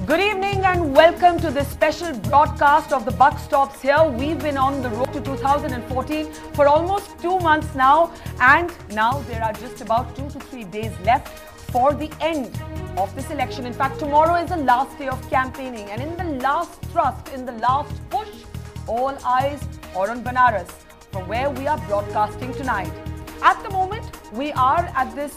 Good evening and welcome to this special broadcast of The Buck Stops Here. We've been on the road to 2014 for almost 2 months now, and now there are just about 2 to 3 days left for the end of this election. In fact, tomorrow is the last day of campaigning, and in the last thrust, in the last push, all eyes are on Benaras, from where we are broadcasting tonight. At the moment, we are at this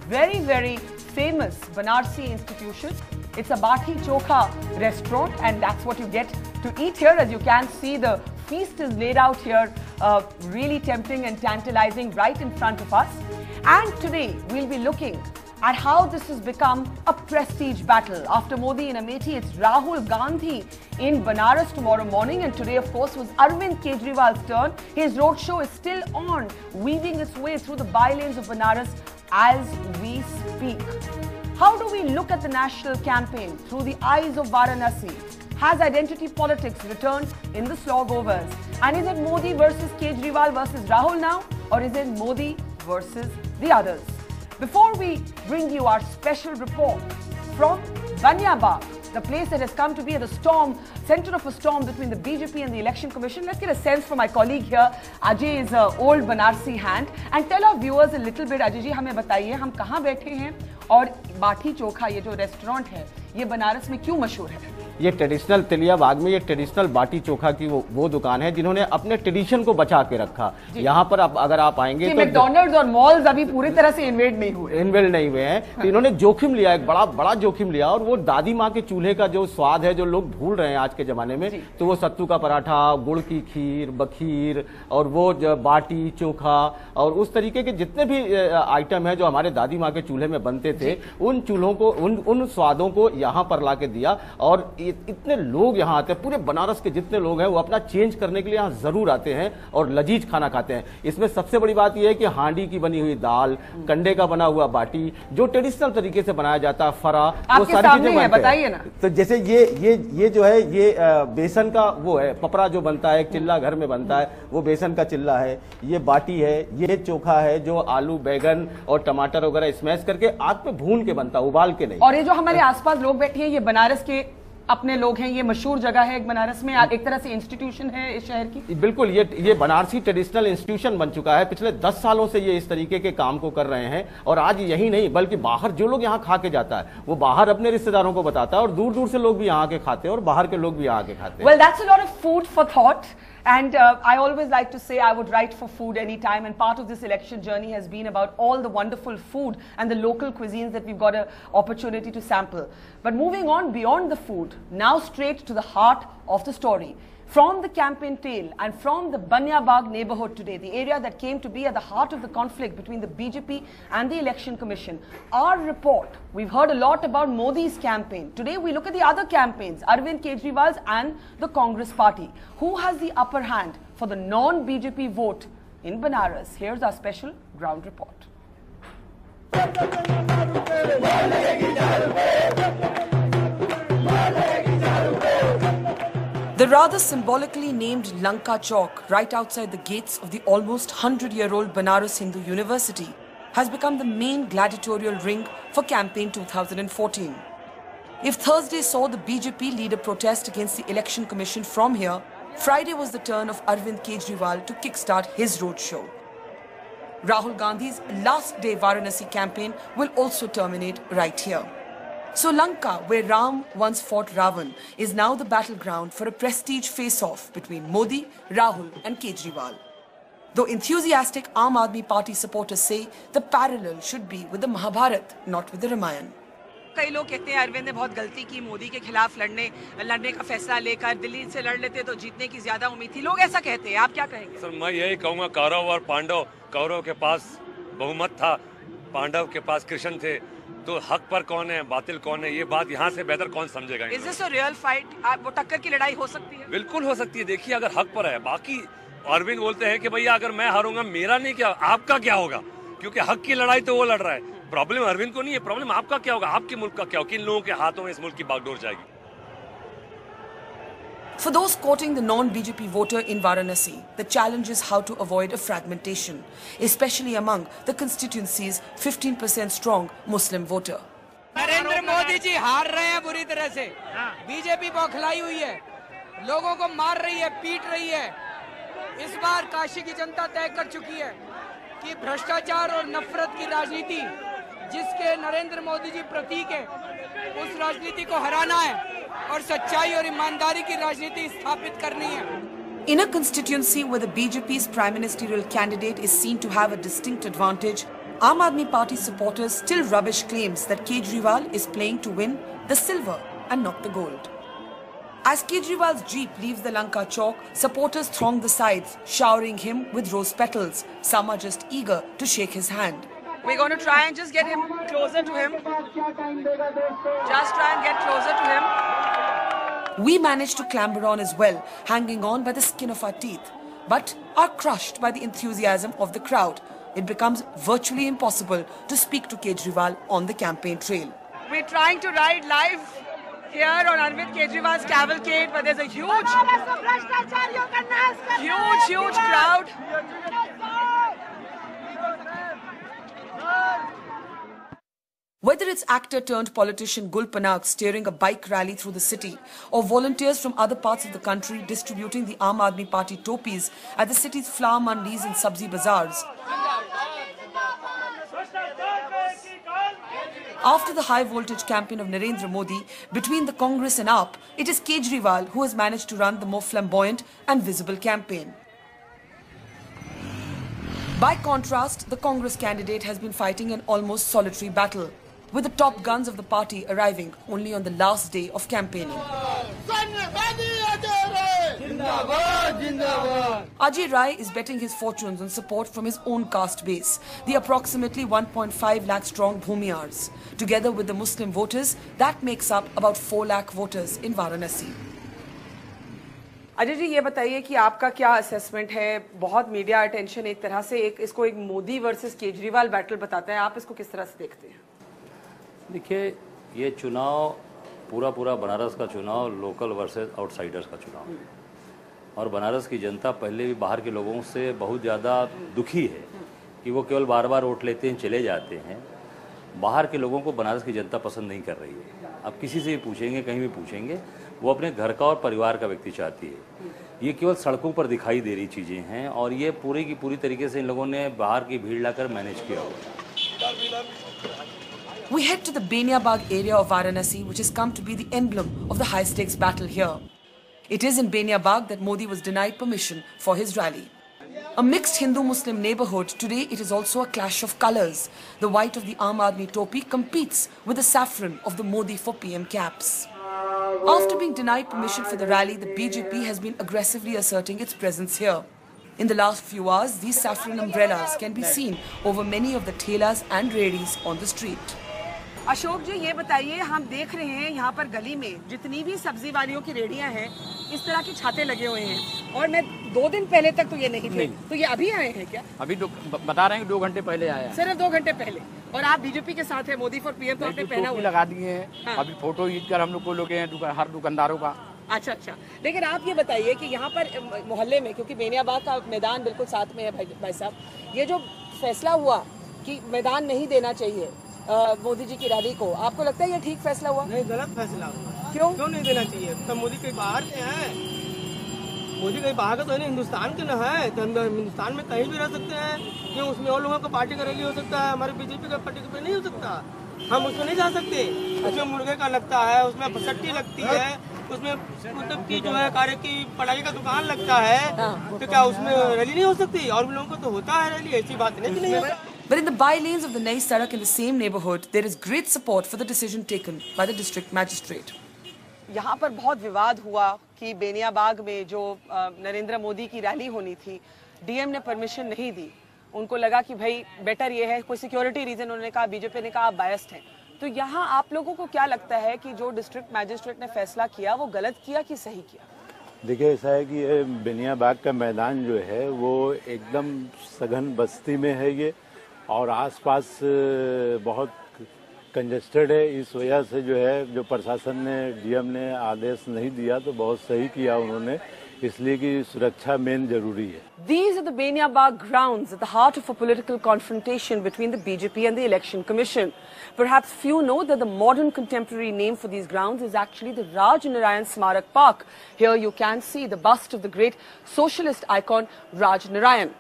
very famous Banarsi institution. It's a Bati Chokha restaurant, and that's what you get to eat here. As you can see, the feast is laid out here, really tempting and tantalizing right in front of us. And today we'll be looking at how this has become a prestige battle. After Modi in Amethi, it's Rahul Gandhi in Benaras tomorrow morning, and today of course was Arvind Kejriwal's turn. His roadshow is still on, weaving its way through the bylanes of Benaras as we speak. How do we look at the national campaign through the eyes of Varanasi? Has identity politics returned in the slogovers? And is it Modi versus Kejriwal versus Rahul now? Or is it Modi versus the others? Before we bring you our special report from Banyabag, the place that has come to be at the center of a storm between the BJP and the Election Commission, let's get a sense from my colleague here. Ajay is an old Banarsi hand, and tell our viewers a little bit. Ajay ji, हमें बताइए हम कहाँ बैठे हैं और बाटी चोखा ये जो restaurant है ये बनारस में क्यों मशहूर है? ये ट्रेडिशनल तिलिया बाग में ये ट्रेडिशनल बाटी चोखा की वो दुकान है जिन्होंने अपने ट्रेडिशन को बचा के रखा। यहाँ पर अगर आप आएंगे तो मैकडॉनल्ड्स और मॉल्स अभी पूरी तरह से इन्वेड नहीं हुए हैं। तो इन्होंने जोखिम लिया, एक बड़ा जोखिम लिया, और वो दादी माँ के चूल्हे का जो स्वाद है जो लोग भूल रहे हैं आज के जमाने में, तो वो सत्तू का पराठा, गुड़ की खीर, बखीर और वो बाटी चोखा और उस तरीके के जितने भी आइटम है जो हमारे दादी माँ के चूल्हे में बनते थे, उन चूल्हों को उन स्वादों को यहाँ पर ला के दिया। और इतने लोग यहाँ आते हैं, पूरे बनारस के जितने लोग हैं वो अपना चेंज करने के लिए यहाँ जरूर आते हैं और लजीज खाना खाते हैं। इसमें सबसे बड़ी बात यह है कि हांडी की बनी हुई दाल, कंडे का बना हुआ बाटी जो ट्रेडिशनल तरीके से बनाया जाता है, फरा, वो सारी चीजें बनती बताइए ना। तो जैसे ये जो है ये बेसन का वो है पपड़ा जो बनता है, एक चिल्ला घर में बनता है, वो बेसन का चिल्ला है। ये बाटी है, ये चोखा है जो आलू, बैगन और टमाटर वगैरह स्मैश करके आग पे भून के बनता है, उबाल के नहीं। और ये जो हमारे आसपास लोग बैठे हैं ये बनारस के अपने लोग हैं, ये मशहूर जगह है एक बनारस में, एक तरह से इंस्टीट्यूशन है इस शहर की। बिल्कुल, ये बनारसी ट्रेडिशनल इंस्टीट्यूशन बन चुका है। पिछले 10 सालों से ये इस तरीके के काम को कर रहे हैं, और आज यही नहीं बल्कि बाहर जो लोग यहाँ खा के जाता है वो बाहर अपने रिश्तेदारों को बताता है, और दूर दूर से लोग भी यहाँ आके खाते हैं और बाहर के लोग भी यहाँ आके खाते हैं। Well, that's a lot of food for thought. And I always like to say I would write for food anytime, and part of this election journey has been about all the wonderful food and the local cuisines that we've got an opportunity to sample. But moving on beyond the food, now straight to the heart of the story. From the campaign tail and from the Banyabag neighborhood today, the area that came to be at the heart of the conflict between the BJP and the Election Commission, our report, we've heard a lot about Modi's campaign. Today we look at the other campaigns, Arvind Kejriwal's and the Congress party. Who has the upper hand for the non-BJP vote in Benaras? Here's our special ground report. The rather symbolically named Lanka Chowk, right outside the gates of the almost 100-year-old Benaras Hindu University, has become the main gladiatorial ring for campaign 2014. If Thursday saw the BJP lead a protest against the Election Commission from here, Friday was the turn of Arvind Kejriwal to kickstart his roadshow. Rahul Gandhi's last day Varanasi campaign will also terminate right here. So Lanka, where Ram once fought Ravan, is now the battleground for a prestige face-off between Modi, Rahul and Kejriwal. Though enthusiastic Aam Aadmi Party supporters say the parallel should be with the Mahabharat, not with the Ramayan. कई लोग कहते हैं अरविंद ने बहुत गलती की, मोदी के खिलाफ लड़ने का फैसला लेकर दिल्ली से लड़ लेते तो जीतने की ज्यादा उम्मीद थी, लोग ऐसा कहते हैं, आप क्या कहेंगे? सर मैं यही कहूँगा, कौरव और पांडव, कौरव के पास बहुमत था, पांडव के पास कृष्ण थे, तो हक पर कौन है, बातिल कौन है, ये बात यहाँ से बेहतर कौन समझेगा? Is this a real fight? वो टक्कर की लड़ाई हो सकती है? बिल्कुल हो सकती है। देखिए अगर हक पर है, बाकी अरविंद बोलते हैं कि भैया अगर मैं हारूंगा मेरा नहीं क्या आपका क्या होगा, क्योंकि हक की लड़ाई तो वो लड़ रहा है। प्रॉब्लम अरविंद को नहीं है, प्रॉब्लम आपका क्या होगा, आपके मुल्क का क्या होगा, किन लोगों के हाथों में इस मुल्क की बागडोर जाएगी। For those courting the non-BJP voter in Varanasi, the challenge is how to avoid a fragmentation, especially among the constituency's 15% strong Muslim voter. Narendra Modi ji हार रहे हैं बुरी तरह से। बीजेपी बौखलाई हुई है, लोगों को मार रही है, पीट रही है। इस बार काशी की जनता तय कर चुकी है कि भ्रष्टाचार और नफरत की राजनीति जिसके नरेंद्र मोदी जी प्रतीक है, उस राजनीति को हराना है और सच्चाई और ईमानदारी की राजनीति स्थापित करनी है। In a constituency where the BJP's prime ministerial candidate is seen to have a distinct advantage, Aam Aadmi Party supporters still rubbish claims that Kejriwal is playing to win the silver and not the gold. As Kejriwal's jeep leaves the Lanka Chowk, supporters throng the sides, showering him with rose petals. Some are just eager to shake his hand. We're going to try and just get him closer to him. Just try and get closer to him. We managed to clamber on as well, hanging on by the skin of our teeth, but are crushed by the enthusiasm of the crowd. It becomes virtually impossible to speak to Kejriwal on the campaign trail. We're trying to ride live here on Arvind Kejriwal's cavalcade, but there's a huge crowd. Whether it's actor turned politician Gul Panak steering a bike rally through the city, or volunteers from other parts of the country distributing the Aam Aadmi Party topis at the city's flower mandis and sabzi bazaars. After the high voltage campaign of Narendra Modi, between the Congress and AAP, it is Kejriwal who has managed to run the more flamboyant and visible campaign. By contrast, the Congress candidate has been fighting an almost solitary battle, with the top guns of the party arriving only on the last day of campaigning. Ajay Rai is betting his fortunes on support from his own caste base, the approximately 1.5 lakh strong Bhumiyars. Together with the Muslim voters, that makes up about 4 lakh voters in Varanasi. Ajay ji, ये बताइए कि आपका क्या assessment है? बहुत media attention एक तरह से इसको एक मोदी वर्सेस केजरीवाल बैटल बताता है, आप इसको किस तरह से देखते हैं? देखिए, ये चुनाव पूरा बनारस का चुनाव लोकल वर्सेस आउटसाइडर्स का चुनाव है, और बनारस की जनता पहले भी बाहर के लोगों से बहुत ज़्यादा दुखी है कि वो केवल बार बार वोट लेते हैं, चले जाते हैं। बाहर के लोगों को बनारस की जनता पसंद नहीं कर रही है। आप किसी से भी पूछेंगे, कहीं भी पूछेंगे, वो अपने घर का और परिवार का व्यक्ति चाहती है। ये केवल सड़कों पर दिखाई दे रही चीज़ें हैं, और ये पूरी की पूरी तरीके से इन लोगों ने बाहर की भीड़ लाकर मैनेज किया हुआ। We head to the Benaras area of Varanasi, which has come to be the emblem of the high-stakes battle here. It is in Benaras that Modi was denied permission for his rally. A mixed Hindu-Muslim neighborhood, today it is also a clash of colours. The white of the Aam Aadmi topi competes with the saffron of the Modi for PM caps. After being denied permission for the rally, the BJP has been aggressively asserting its presence here. In the last few hours, these saffron umbrellas can be seen over many of the ठेलाs and रेहड़ीज on the street. Ashok जी, ये बताइए, हम देख रहे हैं यहाँ पर गली में जितनी भी सब्जी वालियों की रेहड़ियाँ हैं, इस तरह के छाते लगे हुए हैं, और मैं 2 दिन पहले तक तो ये नहीं थे। तो ये अभी आए हैं क्या? अभी बता रहे हैं 2 घंटे पहले आए हैं। सिर्फ 2 घंटे पहले। और आप बीजेपी के साथ है, मोदी फॉर पीएम तो आपने पहना हुआ लगा दिए हैं। हाँ। अभी फोटो खींच कर हम लोग को लोग हैं हर दुकानदारों का। अच्छा। लेकिन आप ये बताइए कि यहाँ पर मोहल्ले में, क्योंकि बेनियाबाग का मैदान बिल्कुल साथ में है भाई साहब, ये जो फैसला हुआ कि मैदान नहीं देना चाहिए मोदी जी की रैली को, आपको लगता है ये ठीक फैसला हुआ? नहीं, गलत फैसला हुआ। क्यों नहीं देना चाहिए? तो मोदी कहीं बाहर के हैं, मोदी कहीं बाहर का तो नहीं, हिंदुस्तान के न है, तो हम हिंदुस्तान में कहीं भी रह सकते हैं। क्यों उसमें और लोगों का पार्टी का रैली हो सकता है, हमारे बीजेपी का पार्टी का नहीं हो सकता? हम उसमें नहीं जा सकते। उसमें मुर्गे का लगता है, उसमें फसट्टी लगती है, उसमें मतलब की जो है कार्य की पढ़ाई का दुकान लगता है, तो क्या उसमें रैली नहीं हो सकती? और भी लोगों को तो होता है रैली, ऐसी बात नहीं कि नहीं होता। But in the by-lanes of the Nai Sarak in the same neighborhood, there is great support for the decision taken by the district magistrate. यहाँ पर बहुत विवाद हुआ कि बेनियाबाग में जो नरेंद्र मोदी की रैली होनी थी, डीएम ने परमिशन नहीं दी। उनको लगा कि भाई बेटर ये है, कोई सिक्योरिटी रीजन, उन्होंने कहा, बीजेपी ने कहा आप बायस्ड हैं। तो यहाँ आप लोगों को क्या लगता है कि जो डिस्ट्रिक्ट मैजिस्ट्रेट ने फैसला किया वो गलत किया कि सही किया? देखिए, ऐसा है कि ये बेनियाबाग का मैदान जो है वो एकदम सघन बस्ती में है ये, और आसपास बहुत कंजेस्टेड है। इस वजह से जो है, जो प्रशासन ने, डीएम ने आदेश नहीं दिया तो बहुत सही किया उन्होंने इसलिए कि सुरक्षा मेन जरूरी है। These are the Benia Bagh grounds at the heart of a political confrontation between the BJP and the Election Commission. Perhaps few know that the modern contemporary name for these grounds is actually the Raj Narayan Smarak Park. Here you can see the bust of the great socialist icon Raj Narayan.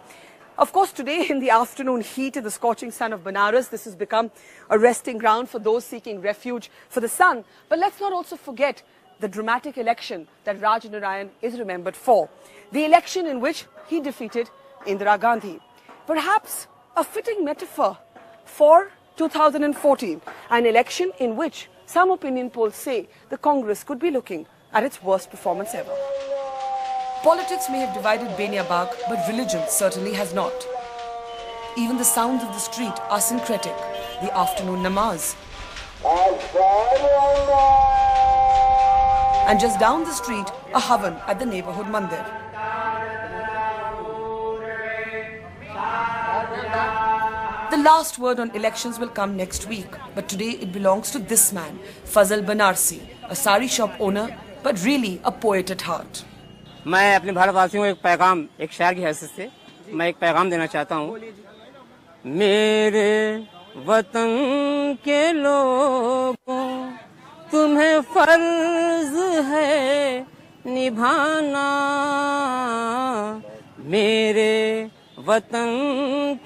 Of course, today in the afternoon heat in the scorching sun of Benaras, this has become a resting ground for those seeking refuge for the sun. But let's not also forget the dramatic election that Raj Narayan is remembered for. The election in which he defeated Indira Gandhi. Perhaps a fitting metaphor for 2014, an election in which some opinion polls say the Congress could be looking at its worst performance ever. Politics may have divided Benia Bagh, but religion certainly has not. Even the sounds of the street are syncretic. The afternoon namaz. And just down the street, a havan at the neighborhood mandir. The last word on elections will come next week, but today it belongs to this man, Fazal Banarsi, a sari shop owner, but really a poet at heart. मैं अपने भारतवासियों को एक पैगाम, एक शायर की हैसियत से मैं एक पैगाम देना चाहता हूँ। मेरे वतन के लोगों, तुम्हें फर्ज है निभाना। मेरे वतन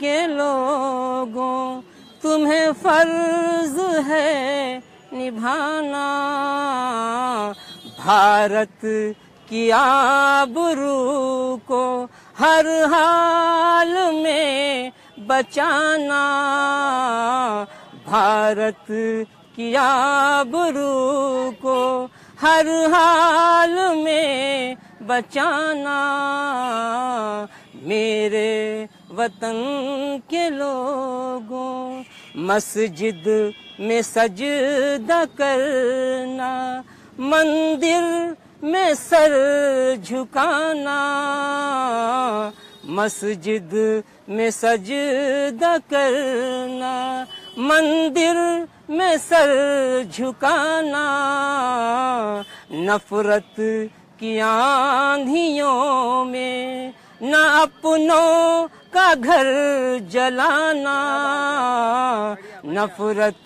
के लोगों, तुम्हें फर्ज है निभाना। भारत की आबरू को हर हाल में बचाना। भारत की आबरू को हर हाल में बचाना। मेरे वतन के लोगों, मस्जिद में सजदा करना, मंदिर में सर झुकाना। मस्जिद में सजदा करना, मंदिर में सर झुकाना। नफरत की आंधियों में न अपनों का घर जलाना। नफरत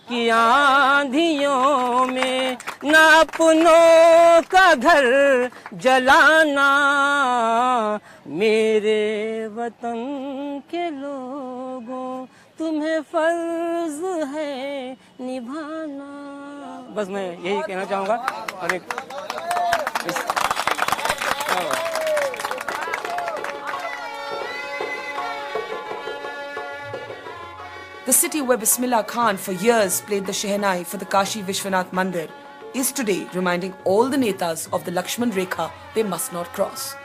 की आंधियों में न अपनों का घर जलाना। मेरे वतन के लोगों, तुम्हें फर्ज है निभाना। बस मैं यही कहना चाहूँगा। और The city where Bismillah Khan for years played the Shehnai for the Kashi Vishwanath Mandir is today reminding all the netas of the Lakshman Rekha they must not cross.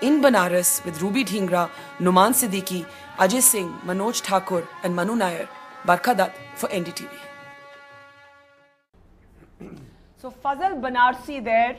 In Benaras with Ruby Dhingra, Numan Siddiqui, Ajay Singh, Manoj Thakur and Manu Nair, Barkha Dutt for NDTV. So Fazal Banarsi there,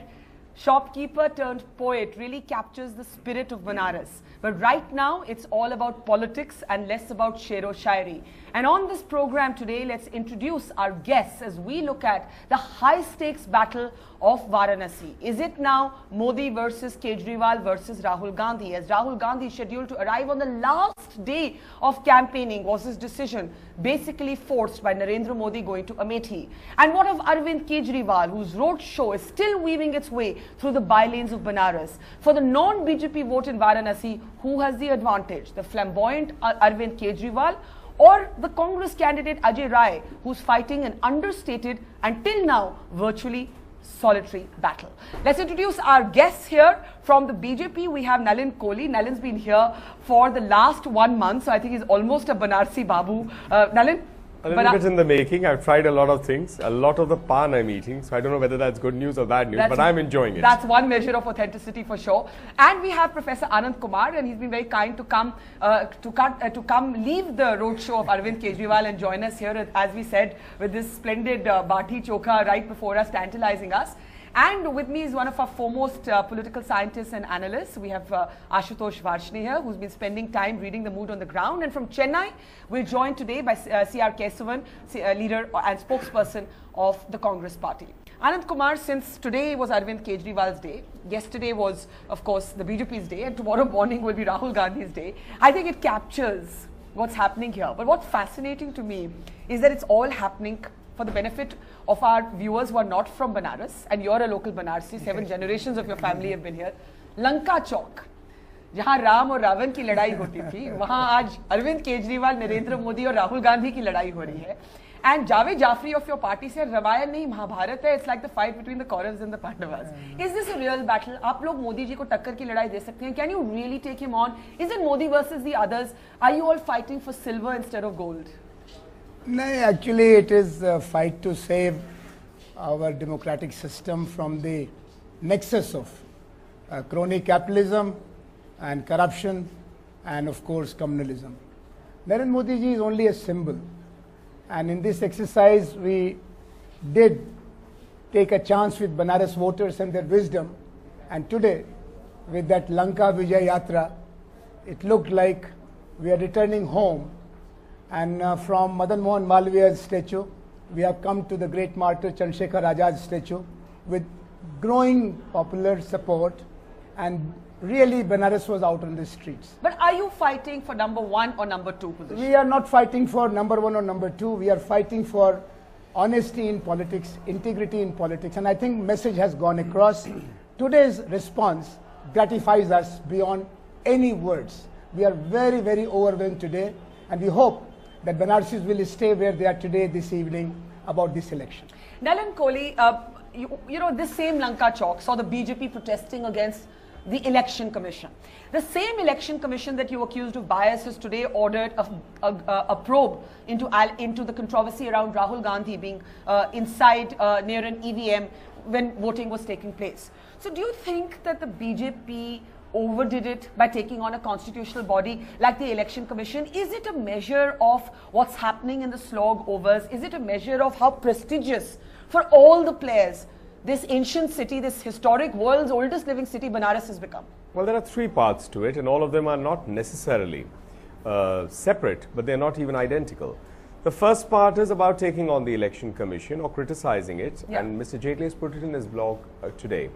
shopkeeper turned poet, really captures the spirit of Benaras. But right now, it's all about politics and less about Shero-Shairi. And on this program today, let's introduce our guests as we look at the high-stakes battle of Varanasi. Is it now Modi versus Kejriwal versus Rahul Gandhi? As Rahul Gandhi is scheduled to arrive on the last day of campaigning, was his decision basically forced by Narendra Modi going to Amethi? And what of Arvind Kejriwal, whose road show is still weaving its way through the bylanes of Benaras? For the non-BJP vote in Varanasi, who has the advantage? The flamboyant Arvind Kejriwal or the Congress candidate Ajay Rai, who's fighting an understated and till now virtually solitary battle? Let's introduce our guests here. From the BJP, we have Nalin Kohli. Nalin's been here for the last 1 month, so I think he's almost a Banarsi Babu. Nalin? A little bit in the making. I've tried a lot of things. A lot of the pan I'm eating, so I don't know whether that's good news or bad news, but I'm enjoying it. That's one measure of authenticity for sure. And we have Professor Anand Kumar, and he's been very kind to come leave the roadshow of Arvind Kejriwal and join us here, as we said, with this splendid Bati Chokha right before us, tantalizing us. And with me is one of our foremost political scientists and analysts. We have Ashutosh Varshne here, who's been spending time reading the mood on the ground. And from Chennai, we're joined today by C.R. Kesavan, leader and spokesperson of the Congress party. Anand Kumar, since today was Arvind Kejriwal's day, yesterday was, of course, the BJP's day, and tomorrow morning will be Rahul Gandhi's day, I think it captures what's happening here. But what's fascinating to me is that it's all happening for the benefit of our viewers who are not from Benaras, and you're a local Banarsi, 7 generations of your family have been here. Lanka Chowk, जहाँ राम और रावण की लड़ाई होती थी, वहाँ आज अरविंद केजरीवाल, नरेंद्र मोदी और राहुल गांधी की लड़ाई हो रही है. And Javed Jafri of your party said, Ramayana nahi Mahabharata hai, it's like the fight between the Kauravas and the Pandavas. Is this a real battle? आप लोग मोदी जी को टक्कर की लड़ाई दे सकते हैं? Can you really take him on? Is it Modi versus the others? Are you all fighting for silver instead of gold? No, actually it is a fight to save our democratic system from the nexus of crony capitalism and corruption and of course communalism. Narendra Modi ji is only a symbol. And in this exercise, we did take a chance with Benaras voters and their wisdom. And today, with that Lanka Vijay Yatra, it looked like we are returning home. And from Madan Mohan Malviya's statue, we have come to the great martyr Chandrasekhar Azad's statue with growing popular support. And really, Benaras was out on the streets. But are you fighting for number 1 or number 2 position? We are not fighting for number 1 or number 2. We are fighting for honesty in politics, integrity in politics. And I think message has gone across. Today's response gratifies us beyond any words. We are very, very overwhelmed today. And we hope that Banarsis will stay where they are today, this evening, about this election. Nalan Kohli, you know, this same Lanka Chowk saw the BJP protesting against the election commission. The same election commission that you accused of bias has today ordered a probe into the controversy around Rahul Gandhi being inside near an EVM when voting was taking place. So do you think that the BJP overdid it by taking on a constitutional body like the election commission? Is it a measure of what's happening in the slog overs? Is it a measure of how prestigious for all the players this ancient city, this historic, world's oldest living city, Benaras, has become? Well, there are 3 parts to it, and all of them are not necessarily separate, but they're not even identical. The first part is about taking on the election commission or criticizing it, and Mr. Jaitley has put it in his blog today,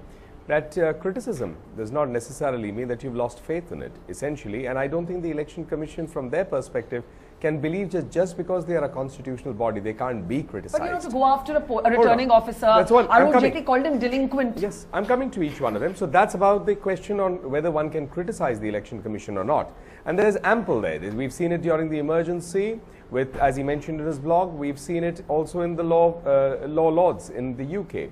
that criticism does not necessarily mean that you've lost faith in it, essentially, and I don't think the election commission, from their perspective, can believe just because they are a constitutional body, they can't be criticized. But you know, to go after a returning officer, Arun Jaitley called him delinquent. Yes, I'm coming to each one of them. So that's about the question on whether one can criticize the election commission or not. And there is ample there. We've seen it during the emergency with, as he mentioned in his blog, we've seen it also in the law lords in the UK.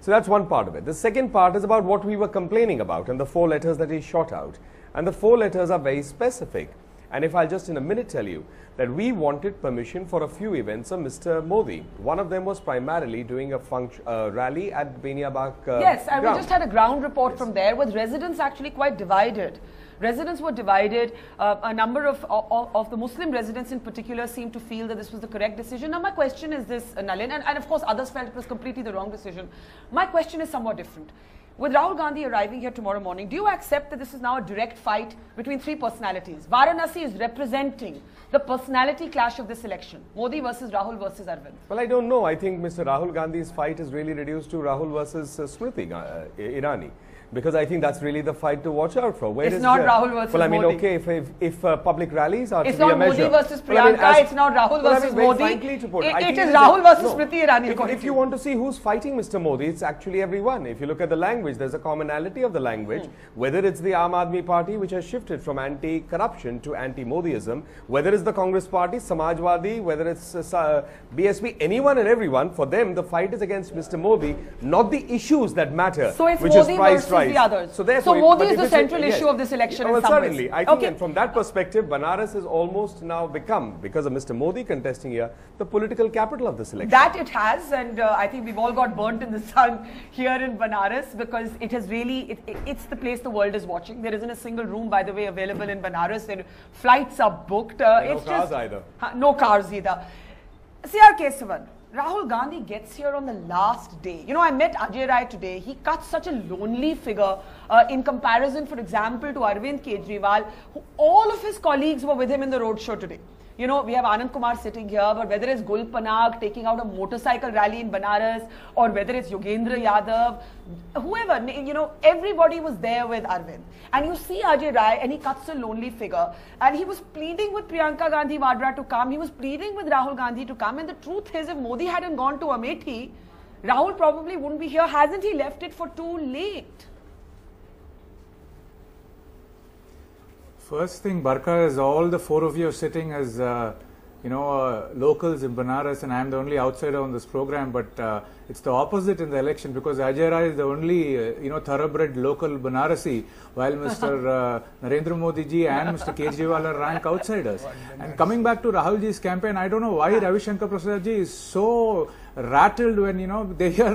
So that's one part of it. The second part is about what we were complaining about and the 4 letters that he shot out. And the 4 letters are very specific. And if I'll just in a minute tell you that we wanted permission for a few events of Mr. Modi. One of them was primarily doing a rally at Benaras. Yes, and we just had a ground report from there with residents actually quite divided. Residents were divided. A number of the Muslim residents in particular seemed to feel that this was the correct decision. Now my question is this, Nalin, and of course others felt it was completely the wrong decision. My question is somewhat different. With Rahul Gandhi arriving here tomorrow morning, do you accept that this is now a direct fight between 3 personalities? Varanasi is representing the personality clash of this election. Modi versus Rahul versus Arvind. Well, I don't know. I think Mr. Rahul Gandhi's fight is really reduced to Rahul versus Smriti Irani. Because I think that's really the fight to watch out for. Where it's not Rahul versus Modi. Well, I mean, okay, if public rallies are it's to be a measure. It's not Modi versus Priyanka, it's not Rahul versus Modi. It is Rahul versus Smriti Irani. If you want to see who's fighting Mr. Modi, it's actually everyone. If you look at the language, there's a commonality of the language. Whether it's the Aam Aadmi Party, which has shifted from anti-corruption to anti-Modiism, whether it's the Congress Party, Samajwadi, whether it's BSP, anyone and everyone, for them, the fight is against Mr. Modi, not the issues that matter, so it's which Modi is price rise. The others. So therefore, Modi is the central issue of this election in some certainly. ways. I think and from that perspective, Benaras has almost now become, because of Mr. Modi contesting here, the political capital of this election. That it has, and I think we've all got burnt in the sun here in Benaras because it has really, it's the place the world is watching. There isn't a single room, by the way, available in Benaras. Their flights are booked. No cars either. No cars either. C.R. Kesavan. Rahul Gandhi gets here on the last day. You know, I met Ajay Rai today. He cuts such a lonely figure in comparison, for example, to Arvind Kejriwal, who all of his colleagues were with him in the roadshow today. you know, we have Anand Kumar sitting here, but whether it's Gul Panag taking out a motorcycle rally in Benaras, or whether it's Yogendra Yadav, whoever, you know, everybody was there with Arvind. And you see Ajay Rai, and he cuts a lonely figure, and he was pleading with Priyanka Gandhi Vadra to come, he was pleading with Rahul Gandhi to come, and the truth is, if Modi hadn't gone to Amethi, Rahul probably wouldn't be here. Hasn't he left it for too late? First thing, Barka, is all the four of you are sitting as, locals in Benaras, and I am the only outsider on this program, but it's the opposite in the election, because Ajay Rai is the only, thoroughbred local Banarasi, while Mr. Narendra Modi ji and Mr. Kejriwal are rank outsiders. And coming back to Rahul ji's campaign, I don't know why Ravi Shankar Prasad ji is so rattled when, they hear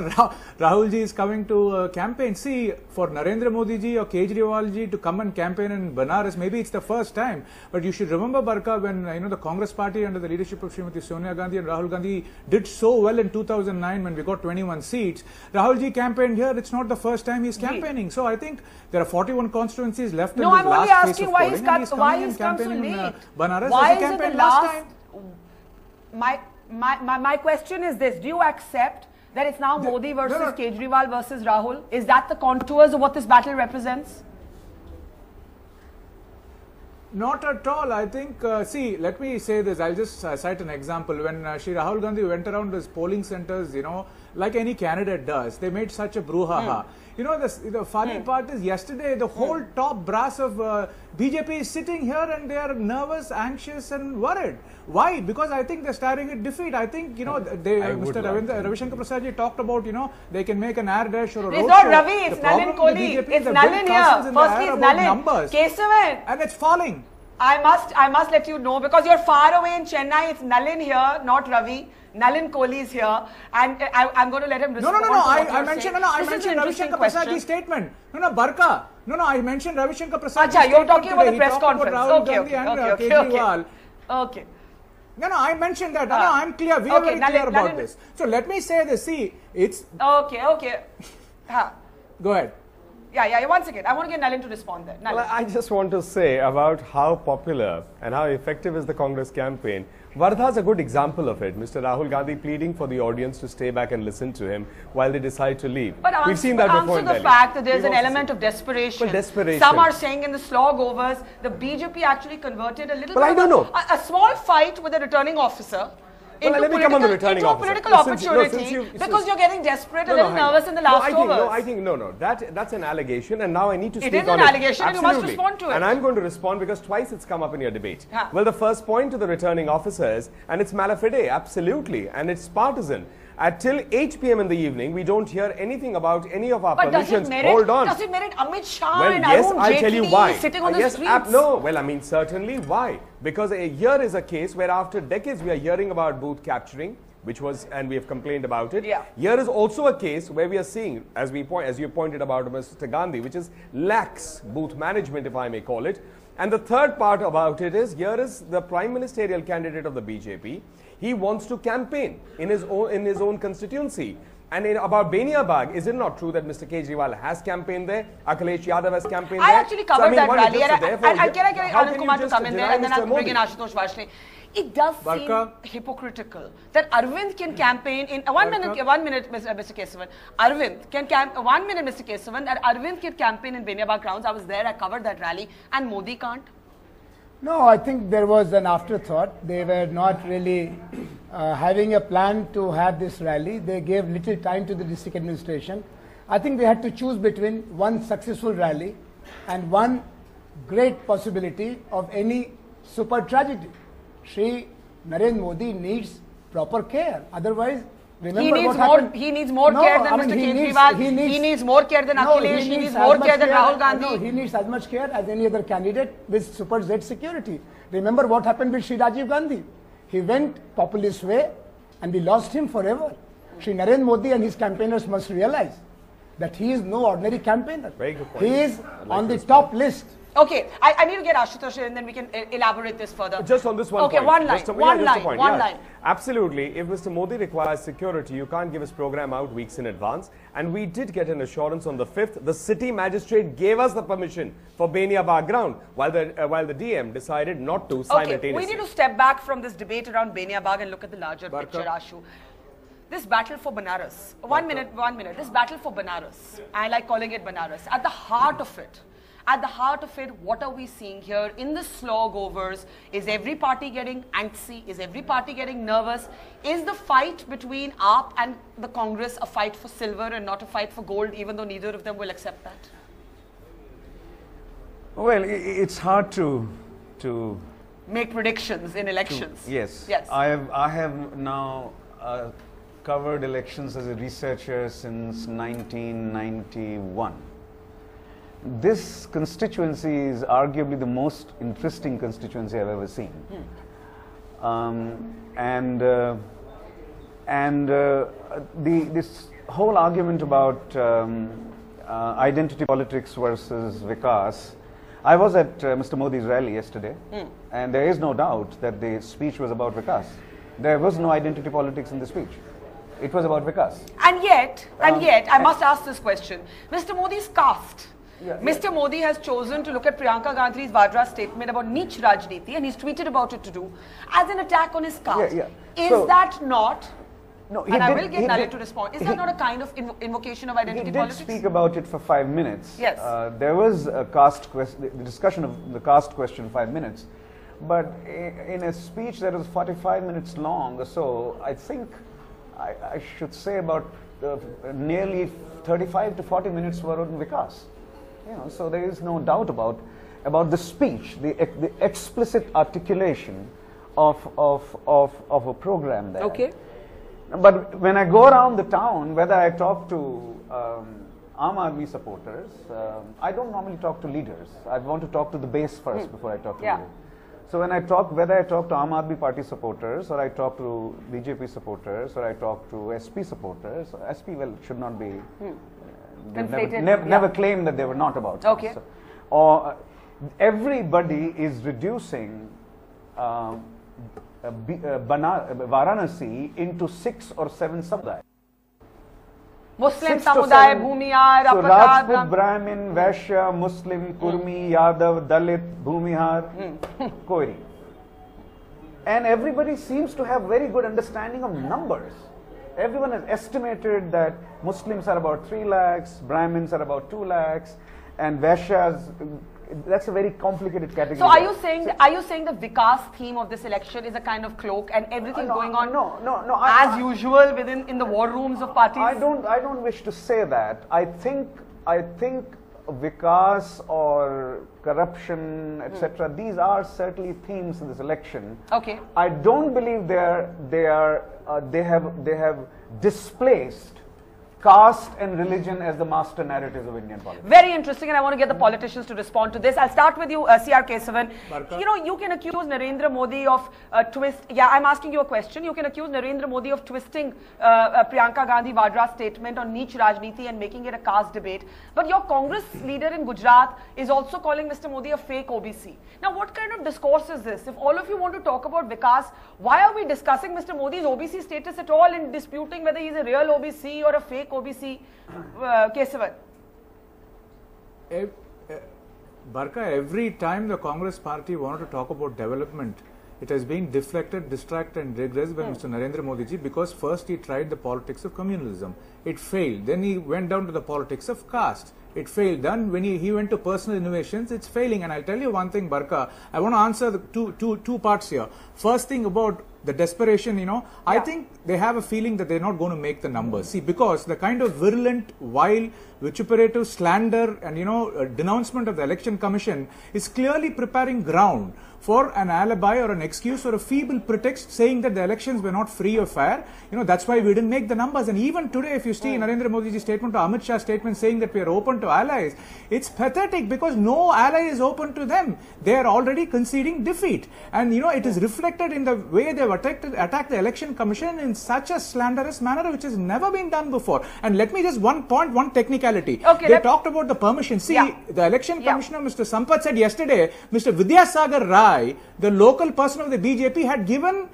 Rahul ji is coming to campaign. See, for Narendra Modi ji or Kejriwal ji to come and campaign in Benaras, maybe it's the first time, but you should remember, Barka, when, the Congress party under the leadership of Srimati Sonia Gandhi and Rahul Gandhi did so well in 2009 when we got 21 seats. Rahul ji campaigned here. It's not the first time he's campaigning. So I think there are 41 constituencies left in this last phase of polling. No, I'm only asking why he's come so late. Benaras. Why is it the last? My question is this: do you accept that it's now Modi versus Kejriwal versus Rahul? Is that the contours of what this battle represents? Not at all. I think, see, let me say this. I'll just cite an example. When Shri Rahul Gandhi went around his polling centers, like any candidate does, they made such a brouhaha. The funny part is, yesterday the whole top brass of BJP is sitting here and they are nervous, anxious and worried. Why? Because I think they're staring at defeat. I think, Mr. Ravi Shankar Prasad ji talked about, they can make an air dash or a road show. It's not Ravi, it's Nalin Kohli. It's Nalin here. Firstly, it's Nalin. Kesavan. And it's falling. I must let you know, because you're far away in Chennai, it's Nalin here, not Ravi. Nalin Kohli is here, and I'm going to let him respond. No. I mentioned Ravi Shankar Prasad ji's statement. Barka. I mentioned Ravi Shankar Prasad. Acha, you're talking about the press conference. Okay. No, I mentioned that. I'm clear. We are very clear about this. So let me say this. See, it's... Okay. Go ahead. Yeah, once again, I want to get Nalin to respond there. Well, I just want to say about how popular and how effective is the Congress campaign. Wardha is a good example of it. Mr. Rahul Gandhi pleading for the audience to stay back and listen to him while they decide to leave. But we've seen that before in Delhi. The fact that there's an element of desperation. Some are saying in the slog overs, the BJP actually converted a little bit of a small fight with a returning officer. Let me come on the returning officer. Political opportunity, because you're getting desperate, a little nervous in the last overs. That's an allegation, and now I need to speak on it. It is an allegation, and you must respond to it. And I'm going to respond because twice it's come up in your debate. Well, the first point to the returning officers, and it's malafide, absolutely, and it's partisan. Till 8 p.m. in the evening, we don't hear anything about any of our permissions. Hold on. Does it merit Amit Shah and Arun Jaitley sitting on the streets? Certainly. Why? Because here is a case where after decades we are hearing about booth capturing, and we have complained about it. Here is also a case where we are seeing, as you pointed about Mr. Gandhi, which is lax booth management, if I may call it. And the third part about it is, here is the prime ministerial candidate of the BJP. He wants to campaign in his own constituency. And about Benaras, is it not true that Mr. Kejriwal has campaigned there? Akhilesh Yadav has campaigned there? I actually covered that rally. And can I get Anand Kumar to come in there, and then I'll bring in Ashutosh Varshney. It does seem hypocritical that Arvind can campaign in 1 minute, Mr. Kesavan. Arvind can 1 minute, Mr. Kesavan, that Arvind can campaign in Benaras grounds. I was there, I covered that rally, and Modi can't. No, I think there was an afterthought. They were not really having a plan to have this rally. They gave little time to the district administration. I think they had to choose between one successful rally and one great possibility of any super tragedy. Shri Narendra Modi needs proper care. Otherwise, remember what happened. He needs more care than Mr. Kejriwal. He needs more care than Akhilesh. He needs more care than Rahul Gandhi. No, he needs as much care as any other candidate with super Z security. Remember what happened with Shri Rajiv Gandhi. He went populist way and we lost him forever. Shri Narendra Modi and his campaigners must realize that he is no ordinary campaigner. Very good point. He is on the top list Okay, I need to get Ashutosh and then we can elaborate this further. Just on this one point. Okay, one line, one line. Absolutely. If Mr. Modi requires security, you can't give his program out weeks in advance. And we did get an assurance on the 5th. The city magistrate gave us the permission for Benia Bagh ground, while the DM decided not to simultaneously. Okay, we need to step back from this debate around Benia Bagh and look at the larger picture, Ashu. This battle for Benaras, one minute, this battle for Benaras, I like calling it Benaras, at the heart of it, what are we seeing here in the slog overs? Is every party getting antsy? Is every party getting nervous? Is the fight between AAP and the Congress a fight for silver and not a fight for gold, even though neither of them will accept that? Well, it's hard to make predictions in elections. Yes. I have now covered elections as a researcher since 1991. This constituency is arguably the most interesting constituency I've ever seen. This whole argument about identity politics versus Vikas, I was at Mr. Modi's rally yesterday, and there is no doubt that the speech was about Vikas. There was no identity politics in the speech. It was about Vikas. And yet, I must ask this question. Mr. Modi's caste. Mr. Modi has chosen to look at Priyanka Gandhi's Vadra statement about Neech Rajniti, and he's tweeted about it too, as an attack on his caste. Is that not, no, and I will get Narendra to respond, is that not a kind of invocation of identity politics? He did speak about it for 5 minutes. Yes. There was a caste question, the discussion of the caste question 5 minutes, but in a speech that was 45 minutes long or so, I think I should say about nearly 35 to 40 minutes were on Vikas. So there is no doubt about the speech, the explicit articulation of a program there. Okay. But when I go around the town, whether I talk to Aam Aadmi supporters, I don't normally talk to leaders. I want to talk to the base first before I talk to leaders. So when whether I talk to Aam Aadmi Party supporters, or I talk to BJP supporters, or I talk to SP supporters, SP, well, it should not be... Never claim that they were not about it. Okay. So, everybody is reducing Varanasi into 6 or 7 samudayas. Muslim samuday, Bhumihar, so Rajput, Brahmin, Vaishya, Muslim, Kurmi, Yadav, Dalit, Bhumihar, Koiri. And everybody seems to have very good understanding of numbers. Everyone has estimated that Muslims are about 3 lakhs, Brahmins are about 2 lakhs, and Vaishyas, that's a very complicated category. So are you saying the Vikas theme of this election is a kind of cloak and everything going on as usual in the war rooms of parties? I don't wish to say that. I think Vikas or corruption, etc. These are certainly themes in this election. Okay. I don't believe they have displaced caste and religion as the master narratives of Indian politics. Very interesting, and I want to get the politicians to respond to this. I'll start with you, C.R. Kesavan. You can accuse Narendra Modi of I'm asking you a question. You can accuse Narendra Modi of twisting Priyanka Gandhi Vadra's statement on Neech Rajniti and making it a caste debate. But your Congress leader in Gujarat is also calling Mr. Modi a fake OBC. Now, what kind of discourse is this? If all of you want to talk about Vikas, why are we discussing Mr. Modi's OBC status at all and disputing whether he's a real OBC or a fake OBC? Kesavan. Barka, every time the Congress party wanted to talk about development, it has been deflected, distracted and regressed by Mr. Narendra Modi ji, because first he tried the politics of communalism. It failed. Then he went down to the politics of caste. It failed. Then when he went to personal innovations, it's failing. And I'll tell you one thing, Barka, I want to answer the two parts here. First thing about the desperation, I think they have a feeling that they're not going to make the numbers. See, because the kind of virulent, vile, vituperative slander and, denouncement of the Election Commission is clearly preparing ground for an alibi or an excuse or a feeble pretext saying that the elections were not free or fair. That's why we didn't make the numbers. And even today, if you see Narendra Modi's statement or Amit Shah's statement saying that we are open to allies, it's pathetic because no ally is open to them. They are already conceding defeat. And, it is reflected in the way they have attack the election commission in such a slanderous manner, which has never been done before. And let me just one technicality. Okay, they talked about the permission. See, the election commissioner, Mr. Sampath, said yesterday, Mr. Vidyasagar Rai, the local person of the BJP, had given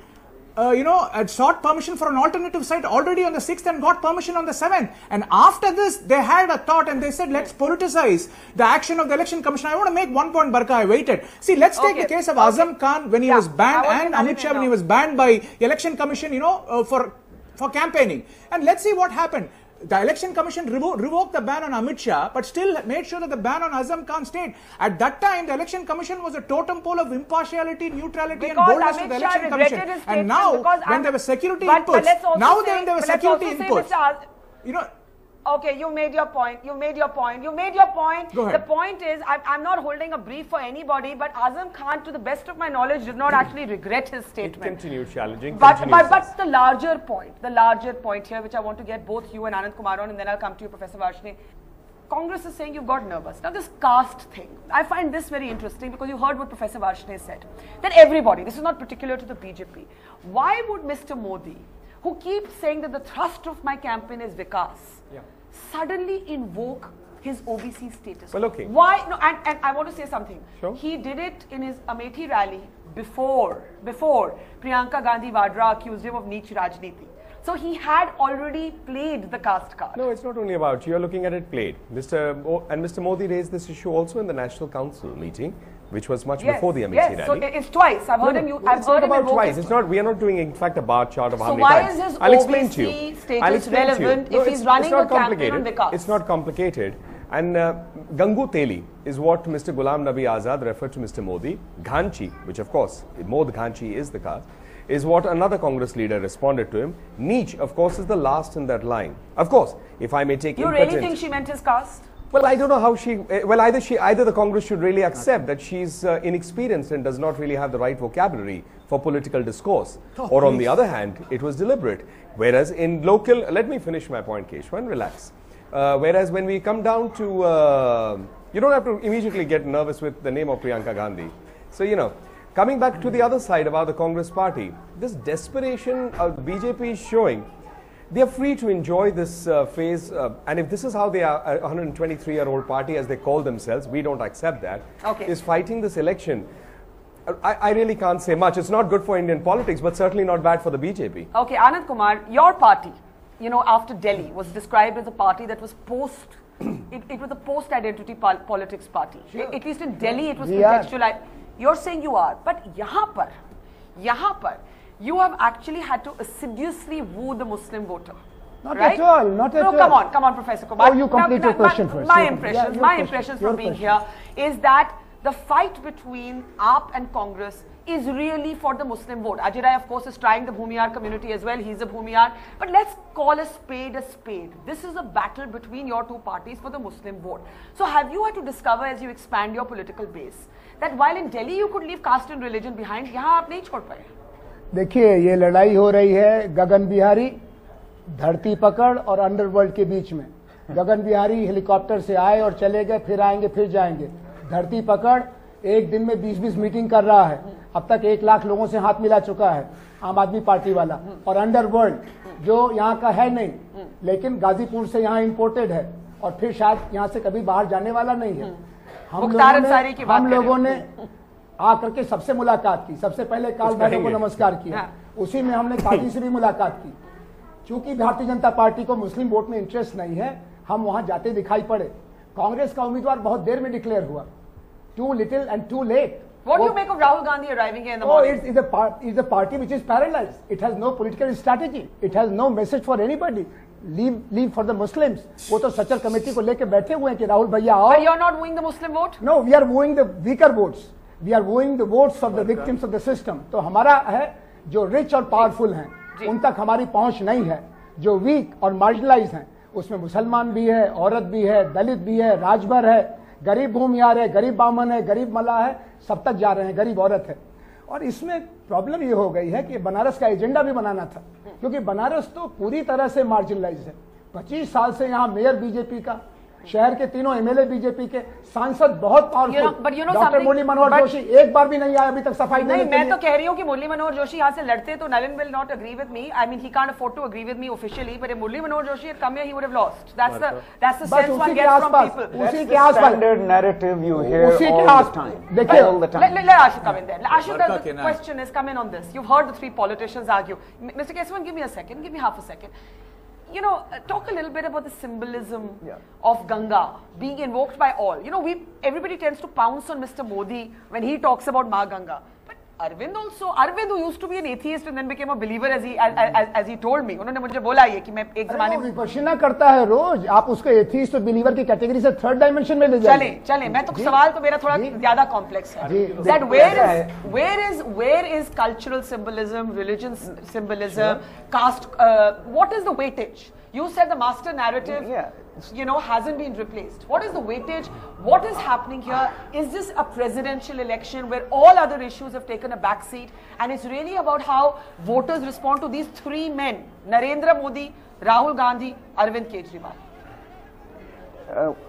had sought permission for an alternative site already on the 6th and got permission on the 7th. And after this, they had a thought and they said, let's politicize the action of the election commission. I want to make one point, Barka, I waited. See, let's take the case of Azam Khan when he was banned, and Amit Shah when he was banned by election commission, for campaigning. And let's see what happened. The election commission revoked the ban on Amit Shah, but still made sure that the ban on Azam Khan stayed. At that time, the election commission was a totem pole of impartiality, neutrality, and boldness of the election commission. And now, when there were security inputs, Okay, you made your point. Go ahead. The point is, I'm not holding a brief for anybody, but Azam Khan, to the best of my knowledge, did not actually regret his statement. Continued challenging. But the larger point here, which I want to get both you and Anand Kumar on, and then I'll come to you, Professor Varshini. Congress is saying you've got nervous. Now, this caste thing, I find this very interesting because you heard what Professor Varshini said. That everybody, this is not particular to the BJP. Why would Mr. Modi, who keeps saying that the thrust of my campaign is Vikas, suddenly invoke his OBC status? Well, okay. Why? No, and I want to say something. Sure. He did it in his Amethi rally before Priyanka Gandhi Vadra accused him of Neech Rajniti. So he had already played the caste card. No, it's not only about, you're looking at it played. Mr. Modi raised this issue also in the National Council meeting, which was much before the Amethi rally. So it's twice. I've heard him. It's not about twice. It's not. We are not doing, in fact, a bar chart of how many times. So why is his OBC status relevant if he's running a campaign on Vikas? It's not complicated. And Gangu Teli is what Mr. Ghulam Nabi Azad referred to Mr. Modi. Ghanchi, which of course, Mod Ghanchi is the caste, is what another Congress leader responded to him. Neech, of course, is the last in that line. Of course, if I may take You really think she meant his caste? Well, I don't know how she... Well, either the Congress should really accept that she's inexperienced and does not really have the right vocabulary for political discourse. Or on the other hand, it was deliberate. Whereas in local... Let me finish my point, Keshwan, relax. Whereas when we come down to... you don't have to immediately get nervous with the name of Priyanka Gandhi. So, coming back to the other side about the Congress party, this desperation the BJP is showing, they are free to enjoy this phase, and if this is how they are, a 123-year-old party, as they call themselves, we don't accept that, is fighting this election. I really can't say much. It's not good for Indian politics, but certainly not bad for the BJP. Okay, Anand Kumar, your party, after Delhi, was described as a party that was it was a post-identity politics party. Sure. At least in Delhi, it was contextualized. You're saying you are, but yahan par, you have actually had to assiduously woo the Muslim voter. Not at all, not at all. No, come on, Professor Kumar. Oh, you complete your question first. My impressions from being here is that the fight between AAP and Congress is really for the Muslim vote. Ajay Rai, of course, is trying the Bhumiyar community as well. He's a Bhumiyar. But let's call a spade a spade. This is a battle between your two parties for the Muslim vote. So have you had to discover, as you expand your political base, that while in Delhi you could leave caste and religion behind, यहाँ आप नहीं छोड़ पाए? देखिए, ये लड़ाई हो रही है गगन बिहारी, धरती पकड़ और अंडरवर्ल्ड के बीच में. गगन बिहारी हेलीकॉप्टर से आए और चले गए, फिर आएंगे, फिर जाएंगे. धरती पकड़ एक दिन में 20-20 मीटिंग कर रहा है. अब तक 1 लाख लोगों से हाथ मिला चुका है, आम आदमी पार्टी वाला. और अंडरवर्ल्ड जो यहाँ का है नहीं, लेकिन गाजीपुर से यहाँ इंपोर्टेड है और फिर शायद यहाँ से कभी बाहर जाने वाला नहीं है. हम लोगों ने आकर के सबसे मुलाकात की. सबसे पहले काल भाई को नमस्कार किया. उसी में हमने काजी से भी मुलाकात की. चूंकि भारतीय जनता पार्टी को मुस्लिम वोट में इंटरेस्ट नहीं है, हम वहां जाते दिखाई पड़े. कांग्रेस का उम्मीदवार बहुत देर में डिक्लेयर हुआ. Too little and too late. What do you make of Rahul Gandhi arriving here in the morning? It's a party which is paralyzed. It has no political strategy. It has no message for anybody. Leave for the Muslims. वो तो सचल committee को लेके बैठे हुए हैं कि राहुल भैया आओ. But you're not wooing the Muslim vote? No, we are wooing the weaker votes. We are wooing the votes of the victims of the system. तो हमारा है जो rich और powerful हैं, उन तक हमारी पहुंच नहीं है. जो weak और marginalized हैं, उसमें मुसलमान भी है, औरत भी है, दलित भी है, राजभर है, गरीब भूमियार है, गरीब बामन है, गरीब मल्लाह है, सब तक जा रहे हैं, गरीब औरत है. और इसमें प्रॉब्लम ये हो गई है कि बनारस का एजेंडा भी बनाना था, क्योंकि बनारस तो पूरी तरह से मार्जिनलाइज है. 25 साल से यहाँ मेयर बीजेपी का, शहर के तीनों एमएलए बीजेपी के, सांसद बहुत पावरफुल, डॉक्टर मुरली मनोहर जोशी एक बार भी नहीं आए अभी तक सफाई देने के लिए। मैं तो कह रही हूँ कि मुरली मनोहर जोशी यहाँ से लड़ते तो Nalin will not agree with me. I mean, he can't afford to agree with me officially, but if Murli Manohar Joshi had come here, he would have lost. That's the sense one gets from people. That's the standard narrative you hear all the time. Let Ashu come in there. Ashu, the question is, come in on this. You've heard the three politicians argue. Mr. Keswan, give me a second. Give me half a second. You know, talk a little bit about the symbolism of Ganga being invoked by all. You know, everybody tends to pounce on Mr. Modi when he talks about Ma Ganga. But Arvind also, who used to be an atheist and then became a believer as he told me. उन्होंने मुझे बोला ये कि मैं एक ज़माने में विपश्यना करता है रोज, आप उसको एथिस्ट और बिलीवर की कैटेगरी से थर्ड डायमेंशन में ले जाइए। चले, मैं तो सवाल तो मेरा थोड़ा ज़्यादा कॉम्प्लेक्स है। That where is cultural symbolism, religion symbolism, caste? What is the weightage? You said the master narrative, you know, hasn't been replaced. What is the weightage? What is happening here? Is this a presidential election where all other issues have taken a back seat? And it's really about how voters respond to these three men, Narendra Modi, Rahul Gandhi, Arvind Kejriwal.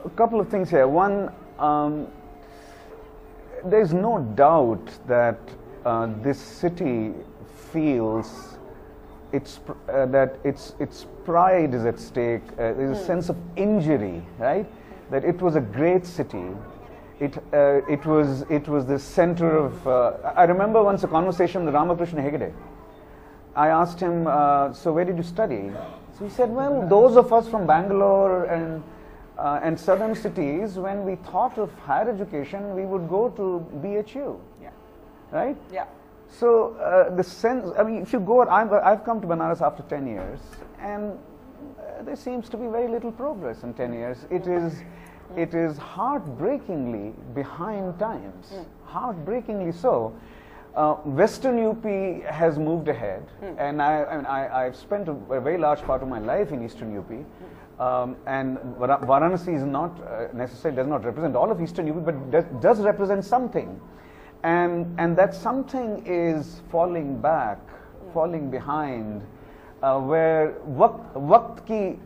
A couple of things here. One, there's no doubt that this city feels that its pride is at stake. There's a sense of injury, right? That it was a great city. It was the center of. I remember once a conversation with Ramakrishna Hegde. I asked him, so where did you study? So he said, well, those of us from Bangalore and southern cities, when we thought of higher education, we would go to BHU, right? Yeah. So the sense, I mean, if you go, I've come to Benaras after 10 years, and there seems to be very little progress in 10 years. It is heartbreakingly behind times, heartbreakingly so. Western UP has moved ahead, and I've spent a very large part of my life in Eastern UP, and Varanasi is not necessarily, does not represent all of Eastern UP, but does represent something. And that something is falling back, falling behind, where वक्त की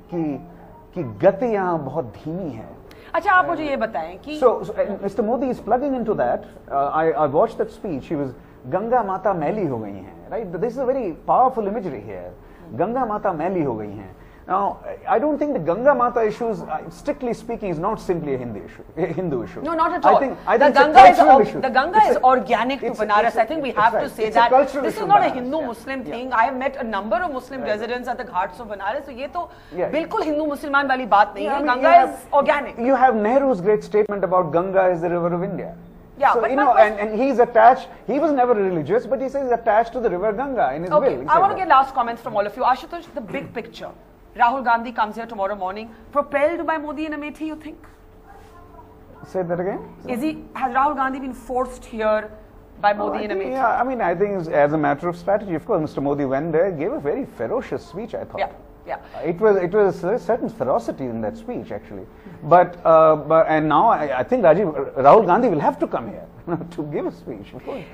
गति यहाँ बहुत धीमी है. अच्छा, आप मुझे ये बताएं कि So Mr. Modi is plugging into that. I watched that speech. He was Ganga माता मैली हो गई हैं, right? This is a very powerful imagery here. Ganga माता मैली हो गई हैं. Now, I don't think the Ganga Mata issues, strictly speaking, is not simply a Hindu issue. No, not at all. I think the Ganga is organic to Benaras. I think we have to say that. This is not a Hindu-Muslim thing. I have met a number of Muslim residents at the ghats of Benaras. So, ये तो बिल्कुल Hindu-Musliman वाली बात नहीं है. Ganga is organic. You have Nehru's great statement about Ganga is the river of India. Yeah, so, but you know, and he's attached, he was never religious, but he says he's attached to the river Ganga in his will. I want to get last comments from all of you. Ashutosh, the big picture. Rahul Gandhi comes here tomorrow morning, propelled by Modi and Amethi, you think? Say that again? Has Rahul Gandhi been forced here by Modi and Amethi? Yeah, I mean, I think as a matter of strategy, of course, Mr. Modi went there, gave a very ferocious speech, I thought. Yeah. It was a certain ferocity in that speech, actually. But and now I think Rahul Gandhi will have to come here to give a speech.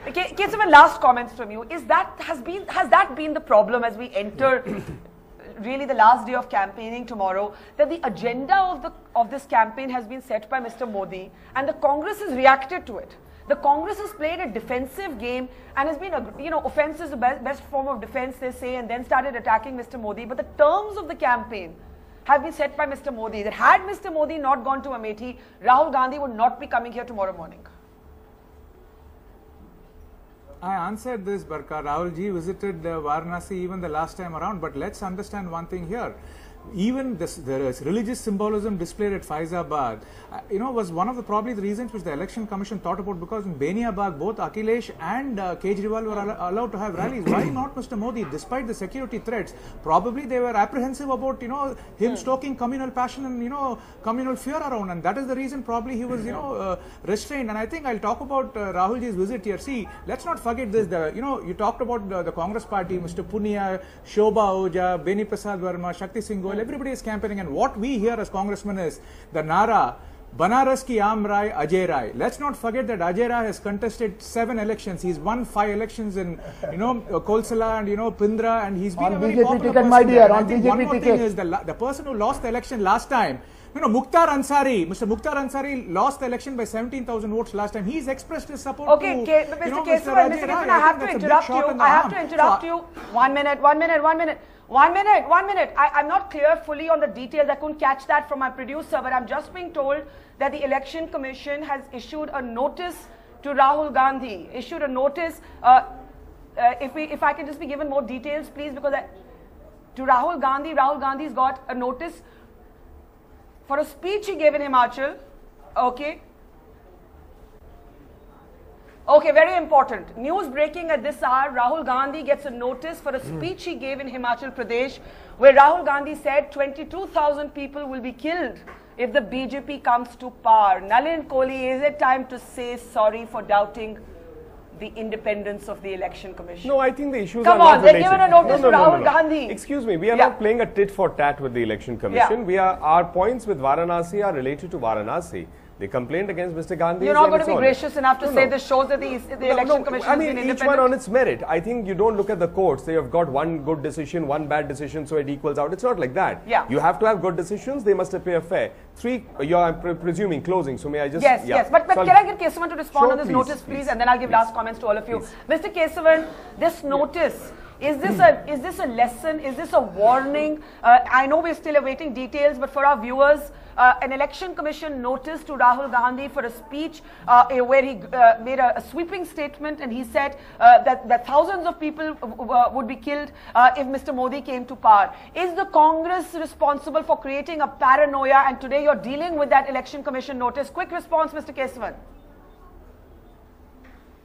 Okay, Kesavan, last comments from you. Has that been the problem as we enter really the last day of campaigning tomorrow, that the agenda of this campaign has been set by Mr. Modi and the Congress has reacted to it? The Congress has played a defensive game and has been, offense is the best form of defense, they say, and then started attacking Mr. Modi. But the terms of the campaign have been set by Mr. Modi, that had Mr. Modi not gone to Amethi, Rahul Gandhi would not be coming here tomorrow morning. I answered this, Barka. Rahul ji visited Varanasi even the last time around, but let's understand one thing here. Even the religious symbolism displayed at Faizabad, was one of probably the reasons which the election commission thought about, because in Beniabag, both Akhilesh and Kejriwal were allowed to have rallies. Why not Mr. Modi? Despite the security threats, probably they were apprehensive about, him stoking communal passion and, communal fear around, and that is the reason probably he was, restrained. And I think I'll talk about Rahul ji's visit here. See, let's not forget this, you talked about the Congress party, Mr. Punia, Shobha Oja, Beni Prasad Verma, Shakti Singh Goel, everybody is campaigning, and what we hear as congressmen is the Nara, Banaras ki Aam Rai, Ajay Rai. Let's not forget that Ajay Rai has contested 7 elections. He's won 5 elections in, Kolsala and, Pindra, and he's been a very popular person. My dear, on BJP ticket. One more thing is the person who lost the election last time, You know, Mr. Mukhtar Ansari lost the election by 17,000 votes last time. He's expressed his support to, Mr. Kejriwal, I have to interrupt you. I have to interrupt you. 1 minute. I'm not clear fully on the details. I couldn't catch that from my producer, but I'm just being told that the Election Commission has issued a notice to Rahul Gandhi. Issued a notice. If I can just be given more details, please, because to Rahul Gandhi's got a notice for a speech he gave in Himachal. Okay, very important. News breaking at this hour, Rahul Gandhi gets a notice for a speech he gave in Himachal Pradesh, where Rahul Gandhi said 22,000 people will be killed if the BJP comes to power. Nalin Kohli, is it time to say sorry for doubting the independence of the Election Commission? No, I think the issues Come are on, not related. they've given a notice to Rahul Gandhi. Excuse me, we are not playing a tit for tat with the Election Commission. Our points with Varanasi are related to Varanasi. The complaint against Mr. Gandhi You're not going to be gracious enough to say this shows that the Election Commission I mean, has been independent. each one on its merit. I think you don't look at the courts. They have got one good decision, one bad decision, so it equals out. It's not like that. Yeah. You have to have good decisions. They must appear fair. I'm presuming closing, so may I just... Yes. But can I get Kesavan to respond on this notice, please? And then I'll give last comments to all of you. Mr. Kesavan, this notice... Is this a lesson? Is this a warning? I know we're still awaiting details, but for our viewers, an Election Commission notice to Rahul Gandhi for a speech where he made a sweeping statement, and he said that thousands of people would be killed if Mr. Modi came to power. Is the Congress responsible for creating a paranoia, and today you're dealing with that Election Commission notice? Quick response, Mr. Kesavan.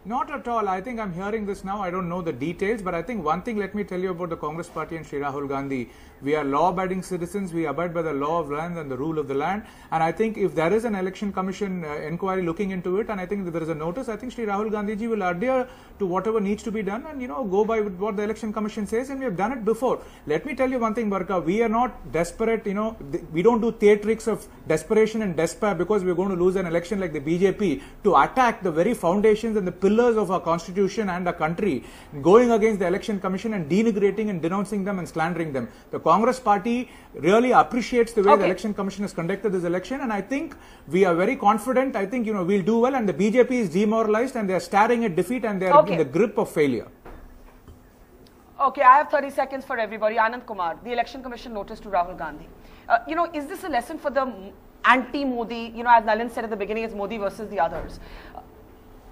Not at all. I think I'm hearing this now. I don't know the details, but I think one thing, let me tell you about the Congress party and Shri Rahul Gandhi. We are law-abiding citizens. We abide by the law of land and the rule of the land. And I think if there is an election commission inquiry looking into it, and I think if there is a notice, I think Shri Rahul Gandhi ji will adhere to whatever needs to be done and, go by what the election commission says. And we have done it before. Let me tell you one thing, Barka. We are not desperate, we don't do theatrics of desperation and despair because we're going to lose an election like the BJP to attack the very foundations and the pillars of our constitution and our country, going against the election commission and denigrating and denouncing them and slandering them. The Congress party really appreciates the way the election commission has conducted this election, and I think we are very confident. I think we'll do well, and the BJP is demoralized and they are staring at defeat and they are in the grip of failure. Okay, I have 30 seconds for everybody. Anand Kumar, the election commission notice to Rahul Gandhi. Is this a lesson for the anti-Modi? As Nalin said at the beginning, it's Modi versus the others.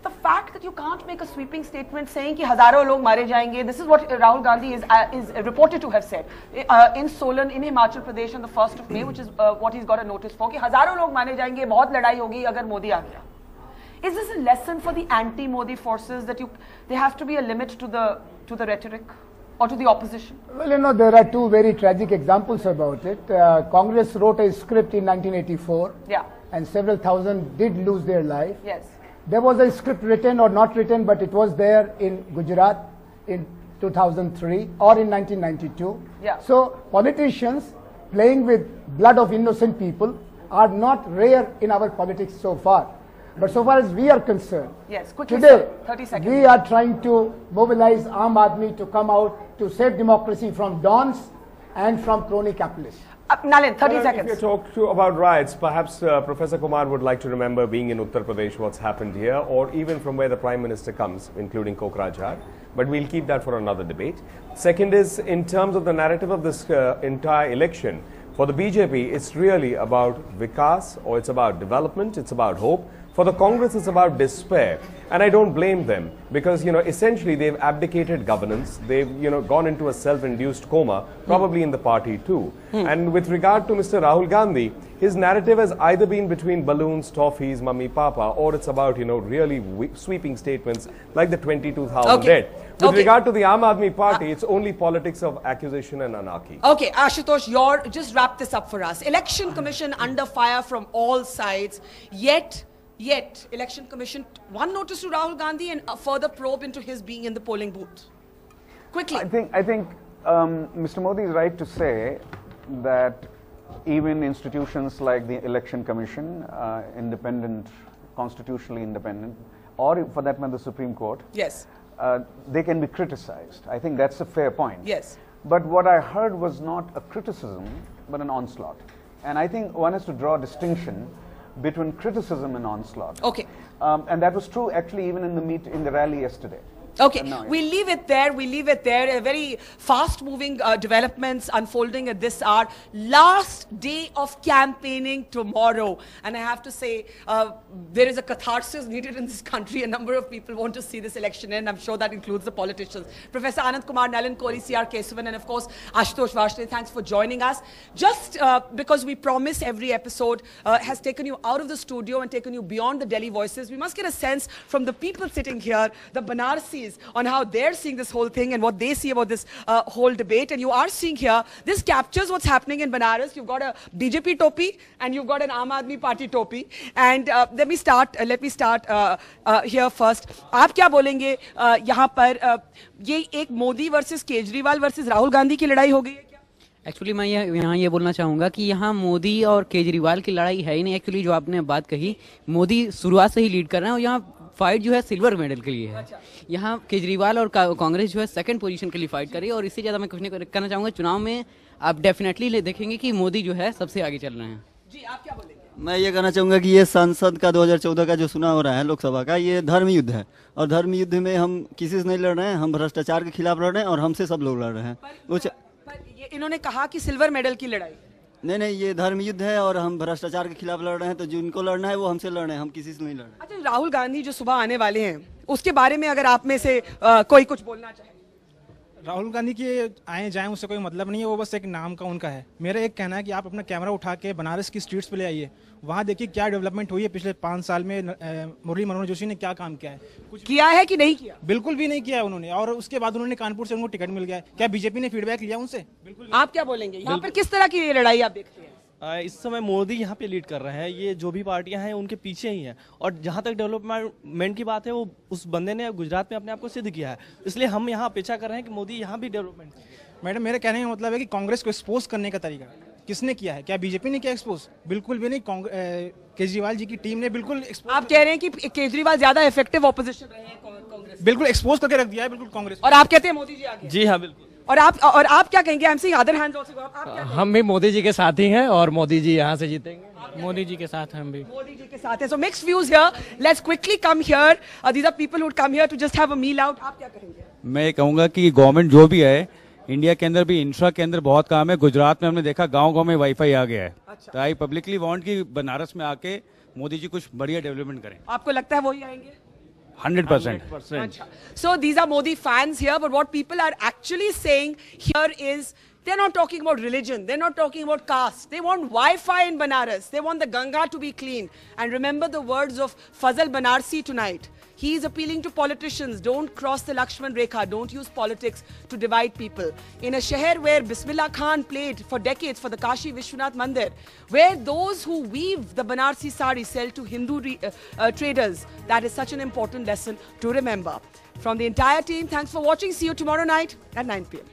The fact that you can't make a sweeping statement saying कि हजारों लोग मारे जाएंगे, this is what Rahul Gandhi is reported to have said in Solan, in Himachal Pradesh on the 1st of May, which is what he's got a notice for, कि हजारों लोग मारे जाएंगे, बहुत लड़ाई होगी अगर मोदी आ गया. Is this a lesson for the anti-Modi forces that there have to be a limit to the rhetoric or to the opposition? Well, there are two very tragic examples about it. Congress wrote a script in 1984, and several thousand did lose their life. Yes. There was a script written or not written, but it was there in Gujarat in 2003 or in 1992. Yeah. So politicians playing with blood of innocent people are not rare in our politics so far. But so far as we are concerned, today 30 seconds. We are trying to mobilize Aam Aadmi to come out to save democracy from dons and from crony capitalists. Nalin, 30 seconds. If you talk about riots, perhaps Professor Kumar would like to remember being in Uttar Pradesh, what's happened here, or even from where the Prime Minister comes, including Kokrajhar. But we'll keep that for another debate. Second is, in terms of the narrative of this entire election, for the BJP, it's really about Vikas, or it's about development, it's about hope. For the Congress, it's about despair. And I don't blame them because, essentially they've abdicated governance. They've, gone into a self-induced coma, probably in the party too. And with regard to Mr. Rahul Gandhi, his narrative has either been between balloons, toffees, mummy, papa, or it's about, really sweeping statements like the 22,000 dead. With regard to the Aam Aadmi party, it's only politics of accusation and anarchy. Okay, Ashutosh, just wrap this up for us. Election Commission under fire from all sides, yet Election Commission, one notice to Rahul Gandhi and a further probe into his being in the polling booth. Quickly. I think Mr. Modi is right to say that even institutions like the Election Commission, independent, constitutionally independent, or for that matter the Supreme Court, they can be criticized. I think that's a fair point. Yes. But what I heard was not a criticism, but an onslaught. And I think one has to draw a distinction between criticism and onslaught. Okay. And that was true actually even in the rally yesterday. Okay, we'll leave it there. We'll leave it there. A very fast-moving developments unfolding at this hour. Last day of campaigning tomorrow, and I have to say, there is a catharsis needed in this country. A number of people want to see this election end. I'm sure that includes the politicians. Professor Anand Kumar, Nalin Kohli, C.R. Kesavan, and of course Ashutosh Varshney. Thanks for joining us. Just because we promise every episode has taken you out of the studio and taken you beyond the Delhi voices, we must get a sense from the people sitting here, the Banarsis, on how they're seeing this whole thing and what they see about this whole debate. And you are seeing here, this captures what's happening in Benaras. You've got a BJP topi and you've got an Aam Aadmi Party topi. And let me start here first. आप क्या बोलेंगे यहाँ पर ये एक Modi versus Kejriwal versus Rahul Gandhi की लड़ाई हो गई है क्या? एक्चुअली मैं यहाँ ये बोलना चाहूँगा कि यहाँ मोदी और केजरीवाल की लड़ाई है ही नहीं. एक्चुअली जो आपने बात कही, मोदी शुरुआत से ही लीड कर रहे हैं और यहाँ फाइट जो है सिल्वर मेडल के लिए है. यहाँ केजरीवाल और कांग्रेस जो है सेकंड पोजीशन के लिए फाइट कर रही है. और इससे ज़्यादा मैं कुछ नहीं कहना चाहूँगा. चुनाव में आप डेफिनेटली देखेंगे कि मोदी जो है सबसे आगे चल रहे हैं. जी, आप क्या बोलेंगे? मैं ये कहना चाहूँगा कि ये संसद का 2014 का जो चुनाव हो रहा है लोकसभा का, ये धर्म युद्ध है. और धर्म युद्ध में हम किसी से नहीं लड़ रहे हैं, हम भ्रष्टाचार के खिलाफ लड़ रहे हैं और हमसे सब लोग लड़ रहे हैं. पर ये इन्होंने कहा कि सिल्वर मेडल की लड़ाई. नहीं, ये धर्म युद्ध है और हम भ्रष्टाचार के खिलाफ लड़ रहे हैं. तो जिनको लड़ना है वो हमसे लड़ रहे हैं, हम किसी से नहीं लड़ रहे हैं. अच्छा, राहुल गांधी जो सुबह आने वाले हैं, उसके बारे में अगर आप में से कोई कुछ बोलना चाहे. राहुल गांधी के आए जाएं उससे कोई मतलब नहीं है, वो बस एक नाम का उनका है. मेरा एक कहना है कि आप अपना कैमरा उठा के बनारस की स्ट्रीट्स पे ले आइए, वहाँ देखिए क्या डेवलपमेंट हुई है पिछले 5 साल में. मुरली मनोहर जोशी ने क्या काम किया है? कुछ किया है कि नहीं किया? बिल्कुल भी नहीं किया है उन्होंने. और उसके बाद उन्होंने कानपुर से उनको टिकट मिल गया. क्या बीजेपी ने फीडबैक लिया उनसे? बिल्कुल. आप क्या बोलेंगे यहाँ पर किस तरह की ये लड़ाई आप देखते हैं? इस समय मोदी यहाँ पे लीड कर रहे हैं. ये जो भी पार्टियां हैं उनके पीछे ही हैं. और जहाँ तक डेवलपमेंट की बात है, वो उस बंदे ने गुजरात में अपने आप को सिद्ध किया है. इसलिए हम यहाँ अपेक्षा कर रहे हैं कि मोदी यहाँ भी डेवलपमेंट. मैडम, मेरे कहने का मतलब है कि कांग्रेस को एक्सपोज करने का तरीका किसने किया है? क्या बीजेपी ने किया एक्सपोज? बिल्कुल भी नहीं. केजरीवाल जी की टीम ने बिल्कुल. आप कह रहे हैं कि केजरीवाल ज्यादा इफेक्टिव ऑपोजिशन रहे हैं कांग्रेस? बिल्कुल एक्सपोज करके रख दिया है बिल्कुल कांग्रेस. और आप कहते हैं मोदी जी आगे? जी हाँ, बिल्कुल. और आप क्या कहेंगे? I'm seeing other hands also. हम भी मोदी जी के साथ ही हैं और मोदी जी यहाँ से जीतेंगे. मोदी जी के साथ हम भी मोदी जी के साथ हैं. So mixed views here. Let's quickly come here. These are people who come here to just have a meal out. आप क्या कहेंगे? मैं ये कहूँगा कि गवर्नमेंट जो भी है, इंडिया के अंदर भी इंफ्रा के अंदर बहुत काम है. गुजरात में हमने देखा गाँव में वाईफाई आ गया है. तो आई पब्लिकली वांट कि बनारस में आके मोदी जी कुछ बढ़िया डेवलपमेंट करें. आपको लगता है वही आएंगे? 100%. So these are Modi fans here, but what people are actually saying here is they're not talking about religion, they're not talking about caste. They want Wi-Fi in Benaras. They want the Ganga to be clean. And remember the words of Fazal Banarsi tonight. He is appealing to politicians, don't cross the Lakshman Rekha, don't use politics to divide people. In a sheher where Bismillah Khan played for decades for the Kashi Vishwanath Mandir, where those who weave the Banarsi sari sell to Hindu traders, that is such an important lesson to remember. From the entire team, thanks for watching. See you tomorrow night at 9 p.m.